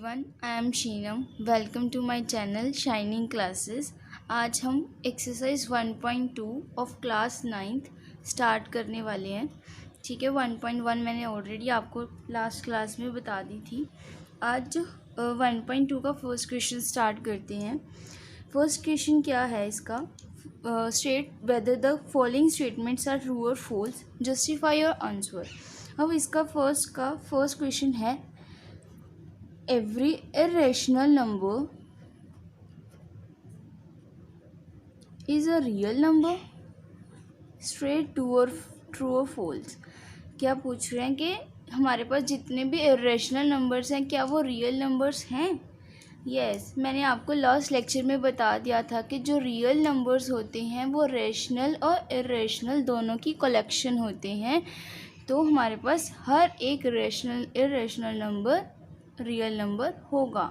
Everyone, I am Sheenam. Welcome to my channel Shining Classes. आज हम exercise 1.2 of class 9th start करने वाले हैं। ठीक है, 1.1 मैंने ऑलरेडी आपको लास्ट क्लास में बता दी थी। आज 1.2 का फर्स्ट क्वेश्चन स्टार्ट करते हैं। फर्स्ट क्वेश्चन क्या है इसका? State whether the following statements are true और फॉल्स, जस्टिफाई योर आंसर। अब इसका फर्स्ट क्वेश्चन है, every irrational number is a real number, straight true or false। क्या पूछ रहे हैं कि हमारे पास जितने भी इरेशनल नंबर्स हैं क्या वो रियल नंबर्स हैं? यस, मैंने आपको लास्ट लेक्चर में बता दिया था कि जो रियल नंबर्स होते हैं वो रेशनल और इरेशनल दोनों की कलेक्शन होते हैं। तो हमारे पास हर एक इरेशनल नंबर रियल नंबर होगा।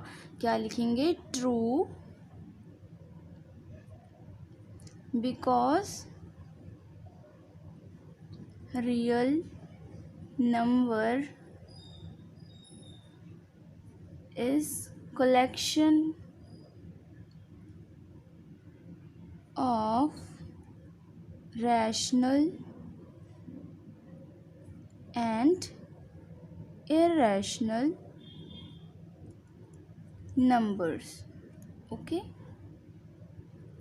क्या लिखेंगे? True because real number is collection of rational and irrational numbers. Okay,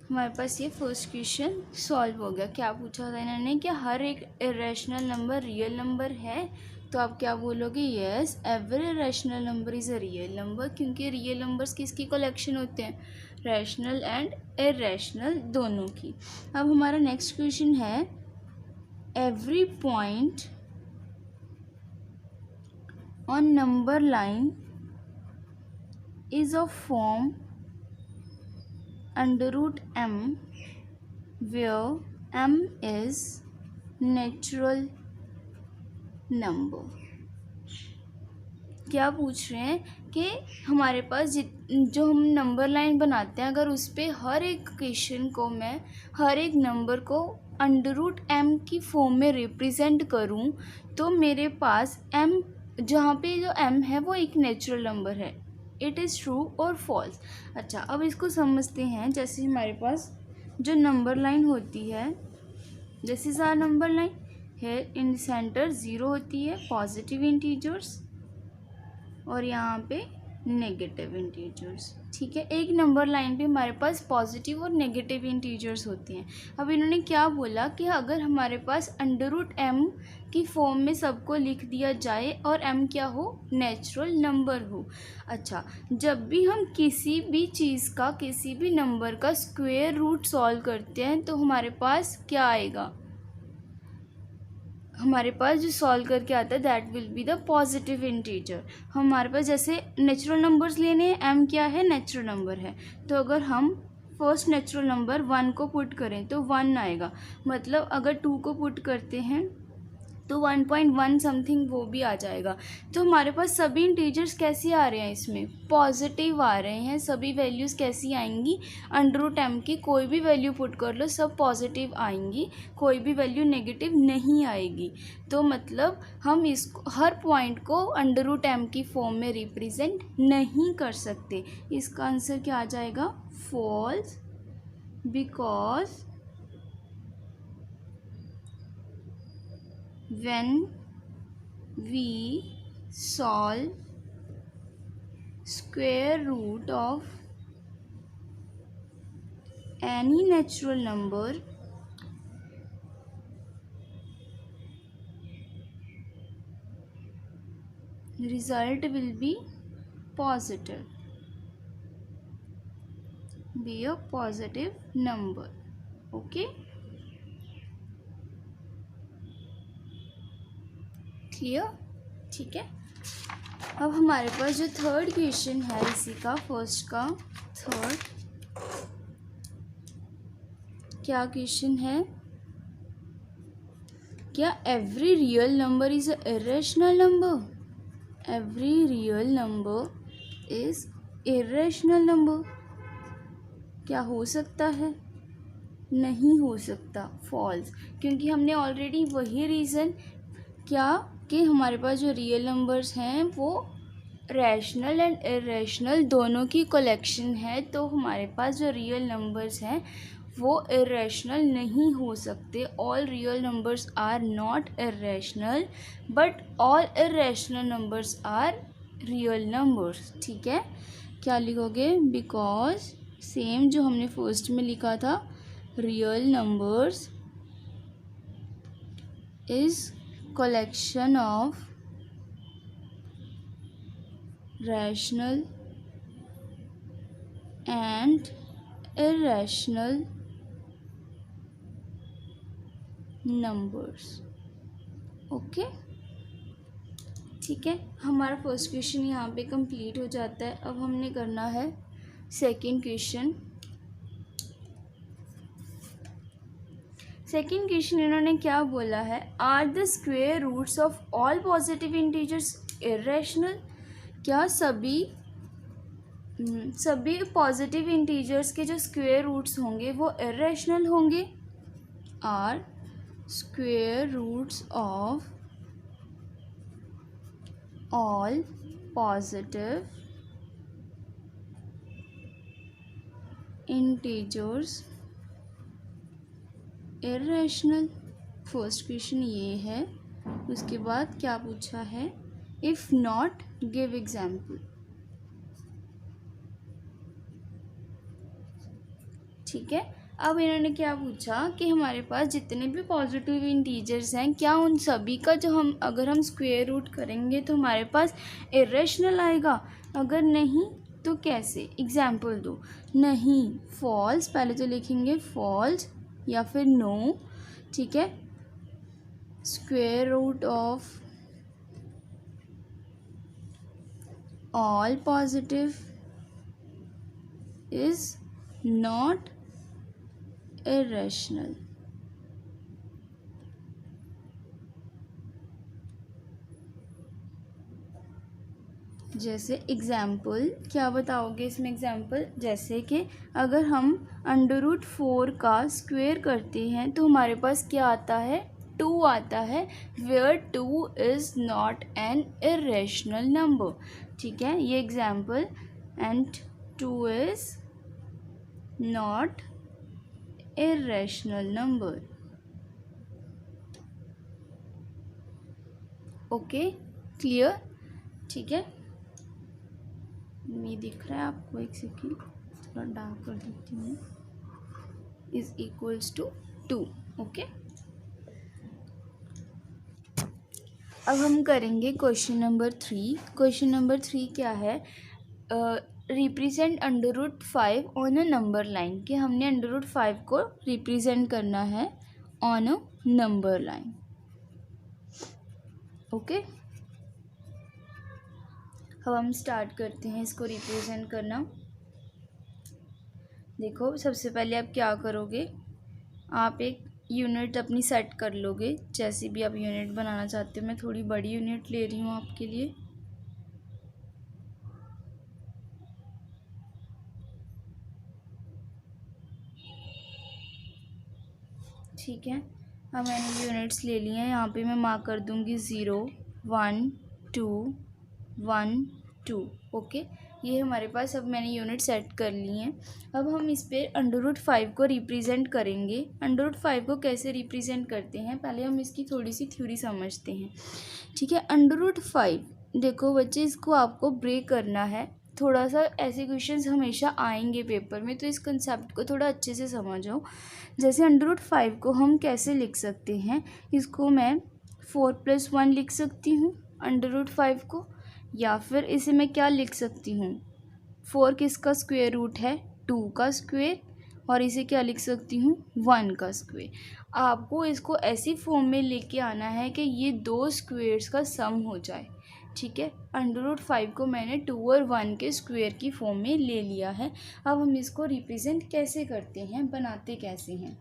हमारे पास ये फर्स्ट क्वेश्चन सॉल्व हो गया। क्या पूछा था इन्होंने कि हर एक इरेशनल नंबर रियल नंबर है, तो आप क्या बोलोगे? Yes, every irrational number is a real number, क्योंकि रियल नंबर्स किसकी कलेक्शन होते हैं? रैशनल एंड इरेशनल दोनों की। अब हमारा नेक्स्ट क्वेश्चन है, every point on number line is of form under root m where m is natural number। क्या पूछ रहे हैं कि हमारे पास जो हम नंबर लाइन बनाते हैं, अगर उस पर हर एक क्वेश्चन को मैं हर एक नंबर को अंडर रूट m की फॉर्म में रिप्रेजेंट करूं, तो मेरे पास m, जहाँ पे जो m है वो एक नेचुरल नंबर है। इट इज़ ट्रू और फॉल्स। अच्छा, अब इसको समझते हैं। जैसे हमारे पास जो नंबर लाइन होती है, this is our number line, है इन सेंटर 0 होती है पॉजिटिव इंटीजर्स और यहाँ पे नेगेटिव इंटीजर्स। ठीक है, एक नंबर लाइन पे हमारे पास पॉजिटिव और नेगेटिव इंटीजर्स होते हैं। अब इन्होंने क्या बोला कि अगर हमारे पास अंडर रूट m की फॉर्म में सबको लिख दिया जाए और m क्या हो? नेचुरल नंबर हो। अच्छा, जब भी हम किसी भी चीज़ का, किसी भी नंबर का स्क्वायर रूट सॉल्व करते हैं तो हमारे पास क्या आएगा? हमारे पास जो सॉल्व करके आता है that will be the positive integer. हमारे पास जैसे नेचुरल नंबर्स लेने हैं, m क्या है? नेचुरल नंबर है। तो अगर हम फर्स्ट नेचुरल नंबर 1 को पुट करें तो 1 आएगा। मतलब अगर 2 को पुट करते हैं तो 1.1 समथिंग वो भी आ जाएगा। तो हमारे पास सभी इंटीजर्स कैसे आ रहे हैं? इसमें पॉजिटिव आ रहे हैं। सभी वैल्यूज़ कैसी आएंगी? अंडर रूट m की कोई भी वैल्यू पुट कर लो, सब पॉजिटिव आएंगी, कोई भी वैल्यू नेगेटिव नहीं आएगी। तो मतलब हम इसको, हर पॉइंट को अंडर रूट m की फॉर्म में रिप्रेजेंट नहीं कर सकते। इसका आंसर क्या आ जाएगा? False, because when we solve square root of any natural number, the result will be positive, be a positive number. Okay, clear? ठीक है, अब हमारे पास जो थर्ड क्वेश्चन है इसी का, फर्स्ट का थर्ड, क्या क्वेश्चन है? क्या every real number is a irrational number? Every real number is irrational number. क्या हो सकता है? नहीं हो सकता, फॉल्स, क्योंकि हमने ऑलरेडी वही रीज़न क्या कि हमारे पास जो रियल नंबर्स हैं वो रैशनल एंड इरेशनल दोनों की कलेक्शन है, तो हमारे पास जो रियल नंबर्स हैं वो इरेशनल नहीं हो सकते. All real numbers are not irrational, but all irrational numbers are real numbers. ठीक है, क्या लिखोगे? बिकॉज सेम जो हमने फर्स्ट में लिखा था, real numbers is collection of rational and irrational numbers. Okay, ठीक है, हमारा फर्स्ट क्वेश्चन यहाँ पे कंप्लीट हो जाता है. अब हमने करना है सेकंड क्वेश्चन. सेकंड क्वेश्चन इन्होंने क्या बोला है? Are the square roots of all positive integers irrational? क्या सभी पॉजिटिव इंटीजर्स के जो स्क्वेयर रूट्स होंगे वो इरेशनल होंगे? Are square roots of all positive integers irrational? First question ये है. उसके बाद क्या पूछा है? If not give example. ठीक है, अब इन्होंने क्या पूछा कि हमारे पास जितने भी पॉजिटिव इंटीजर्स हैं, क्या उन सभी का जो अगर हम स्क्वायर रूट करेंगे तो हमारे पास इरेशनल आएगा? अगर नहीं तो कैसे? एग्जाम्पल दो. नहीं, फॉल्स, पहले तो लिखेंगे फॉल्स या फिर नो. ठीक है, square root of all positive is not irrational. जैसे एग्जाम्पल क्या बताओगे इसमें? एग्जाम्पल जैसे कि अगर हम √4 का स्क्वायर करते हैं तो हमारे पास क्या आता है? 2 आता है, where 2 is not an irrational number. ठीक है, ये example. And 2 is not irrational number. Okay, clear? ठीक है, ये दिख रहा है आपको? एक सेकेंड, थोड़ा डार्क कर देती हूँ. Is equals to 2. ओके, अब हम करेंगे क्वेश्चन नंबर 3. क्वेश्चन नंबर 3 क्या है? Represent √5 on a number line. कि हमने √5 को रिप्रेजेंट करना है on a number line. Okay, अब हम स्टार्ट करते हैं इसको रिप्रेजेंट करना. देखो, सबसे पहले आप क्या करोगे? आप एक यूनिट अपनी सेट कर लोगे, जैसी भी आप यूनिट बनाना चाहते हो. मैं थोड़ी बड़ी यूनिट ले रही हूँ आपके लिए. ठीक है, अब मैंने यूनिट्स ले ली हैं. यहाँ पे मैं मार्क कर दूँगी 0 1 2 1 2. ओके, ये हमारे पास अब मैंने यूनिट सेट कर ली हैं. अब हम इस पर √5 को रिप्रेजेंट करेंगे. √5 को कैसे रिप्रेजेंट करते हैं, पहले हम इसकी थोड़ी सी थ्योरी समझते हैं. ठीक है, √5, देखो बच्चे, इसको आपको ब्रेक करना है. थोड़ा सा ऐसे क्वेश्चंस हमेशा आएंगे पेपर में, तो इस कंसेप्ट को थोड़ा अच्छे से समझो. जैसे √5 को हम कैसे लिख सकते हैं? इसको मैं 4+1 लिख सकती हूँ √5 को, या फिर इसे मैं क्या लिख सकती हूँ? 4 किसका स्क्वायर रूट है? 2 का स्क्वायर. और इसे क्या लिख सकती हूँ? 1 का स्क्वायर. आपको इसको ऐसी फॉर्म में लेके आना है कि ये दो स्क्वायर्स का सम हो जाए. ठीक है, √5 को मैंने 2 और 1 के स्क्वायर की फॉर्म में ले लिया है. अब हम इसको रिप्रेजेंट कैसे करते हैं, बनाते कैसे हैं?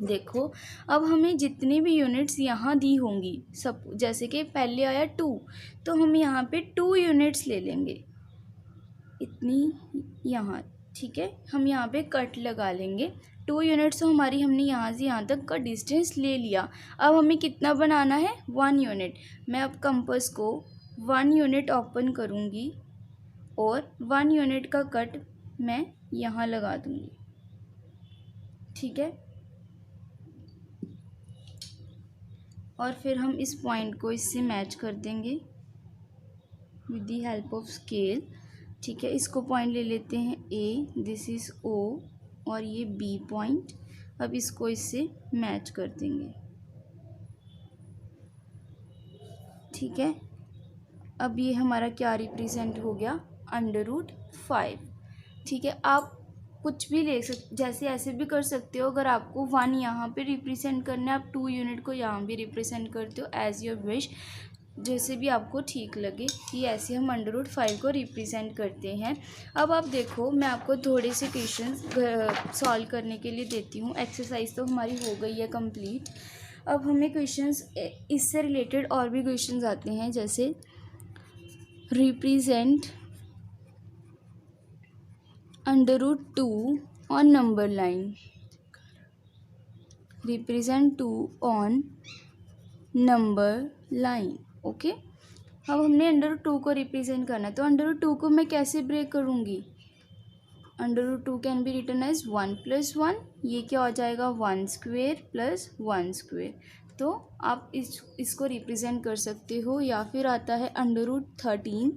देखो, अब हमें जितनी भी यूनिट्स यहाँ दी होंगी, सब जैसे कि पहले आया 2, तो हम यहाँ पे 2 यूनिट्स ले लेंगे, इतनी यहाँ. ठीक है, हम यहाँ पे कट लगा लेंगे. 2 यूनिट्स तो हमारी, हमने यहाँ से यहाँ तक का डिस्टेंस ले लिया. अब हमें कितना बनाना है? 1 यूनिट. मैं अब कंपास को 1 यूनिट ओपन करूँगी और 1 यूनिट का कट मैं यहाँ लगा दूँगी, ठीक है। और फिर हम इस पॉइंट को इससे मैच कर देंगे with the help of scale, ठीक है। इसको पॉइंट ले लेते हैं ए, दिस इज़ ओ और ये बी पॉइंट। अब इसको इससे मैच कर देंगे, ठीक है। अब ये हमारा क्या रिप्रेजेंट हो गया, √5, ठीक है। आप कुछ भी ले जैसे ऐसे भी कर सकते हो। अगर आपको 1 यहाँ पे रिप्रेजेंट करना है, आप 2 यूनिट को यहाँ भी रिप्रेजेंट करते हो, एज़ योर विश, जैसे भी आपको ठीक लगे। कि ऐसे हम √5 को रिप्रेजेंट करते हैं। अब आप देखो, मैं आपको थोड़े से क्वेश्चंस सॉल्व करने के लिए देती हूँ। एक्सरसाइज तो हमारी हो गई है कंप्लीट। अब हमें क्वेश्चंस इससे रिलेटेड और भी क्वेश्चंस आते हैं, जैसे represent √2 on number line, represent 2 on number line, okay. अब हमने √2 को रिप्रेजेंट करना है, तो √2 को मैं कैसे ब्रेक करूँगी, √2 कैन बी रिटन एज 1 + 1, ये क्या हो जाएगा 1² + 1²। तो आप इसको रिप्रेजेंट कर सकते हो। या फिर आता है √13,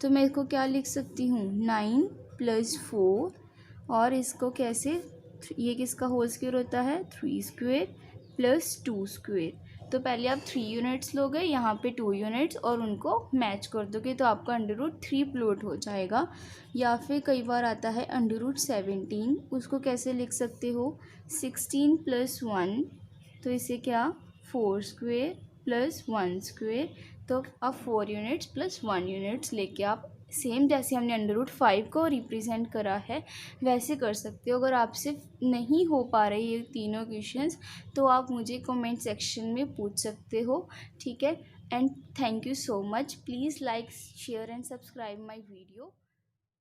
तो मैं इसको क्या लिख सकती हूँ 9 + 4, और इसको कैसे, ये किसका होल स्क्वायर होता है 3² + 2²। तो पहले आप 3 यूनिट्स लोगे, यहाँ पे 2 यूनिट्स, और उनको मैच कर दोगे तो आपका √3 प्लॉट हो जाएगा। या फिर कई बार आता है √17, उसको कैसे लिख सकते हो 16 + 1, तो इसे क्या 4² + 1²। तो आप 4 यूनिट्स + 1 यूनिट्स लेके आप सेम जैसे हमने √5 को रिप्रेजेंट करा है वैसे कर सकते हो। अगर आपसे नहीं हो पा रहे ये तीनों क्वेश्चंस, तो आप मुझे कमेंट सेक्शन में पूछ सकते हो, ठीक है। And thank you so much. Please like, share and subscribe my video.